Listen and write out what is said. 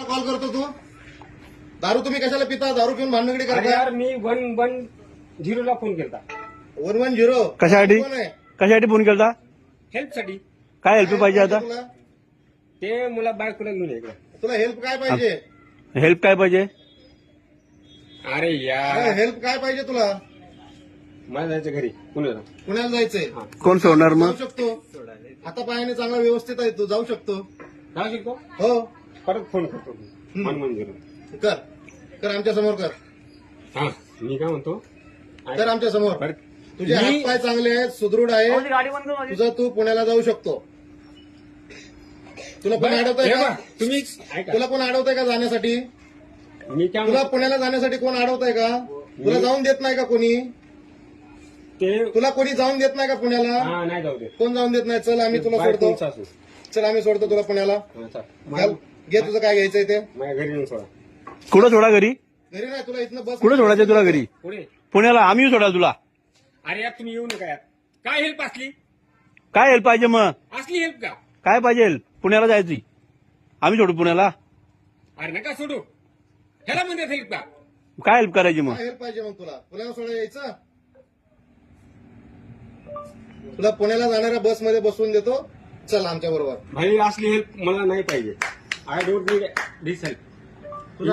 Call करतो तू? दारू तुम्ही कशाला पिता? दारू पिऊन भांडणगडी अरे करता? यार मी 110 ला फोन केला 110 कशासाठी? कोण आहे? कशासाठी फोन केलता? हेल्प साठी. काय हेल्प पाहिजे आता? तुला ते मला बायकोला घेऊन इकडे. तुला हेल्प काय पाहिजे? हेल्प काय पाहिजे? अरे यार हेल्प काय पाहिजे तुला? मला जायचं घरी पुण्याला. पुण्याला जायचंय? कोण सोडणार जाऊ मग? शकतो. हातापायाने चांगला व्यवस्थित आहे तू, जाऊ शकतो. जाऊ शकतो. हो परत फोन करतो. 110. कर कर आमच्या समोर कर. हा मी काय म्हणतो कर आमच्या समोर. परत तुझे मी- हातपाय चांगले आहेत, सुदृढ आहे, तुझं तू पुण्याला जाऊ शकतो. तुला कोण अडवतंय हे का? बघ, तुम्ही ऐका. तुला कोण अडवतंय का जाण्यासाठी? मी काय तुला म्हणतो पुण्याला जाण्यासाठी कोण अडवतंय का? तुला जाऊन देत नाही का कोणी? ते तुला कोणी जाऊन देत नाही का पुण्याला? हा नाही जाऊ दे. कोण जाऊन देत नाही? चल आम्ही तुला सोडतो. बायकोचं असू. चल आम्ही सोडतो तुला पुण्याला. हा, चल. घाल, घे तुझं काय घ्यायचंय ते. माझ्या घरी येऊन सोडा. कुठं सोडा घरी? घरी नाही, तुला इथनं बस. कुठं सोडायचं तुला घरी? पुढे. पुण्याला आम्ही सोडाल तुला. अरे यार तुम्ही येऊ नका यार. काय हेल्प असली? काय हेल्प पाहिजे मग? असली हेल्प का? काय पाहिजे हेल्प? पुण्याला जायची. आम्ही सोडू पुण्याला. अरे नका सोडू. ह्याला म्हणतात हेल्प का? काय हेल्प करायची मग? काय हेल्प पाहिजे मग तुला? पुण्याला सोडा यायचं? तुला पुण्याला जाणाऱ्या बसमध्ये बसवून देतो. चल आमच्या बरोबर. भाई असली हेल्प मला नाही पाहिजे. I don't need this help.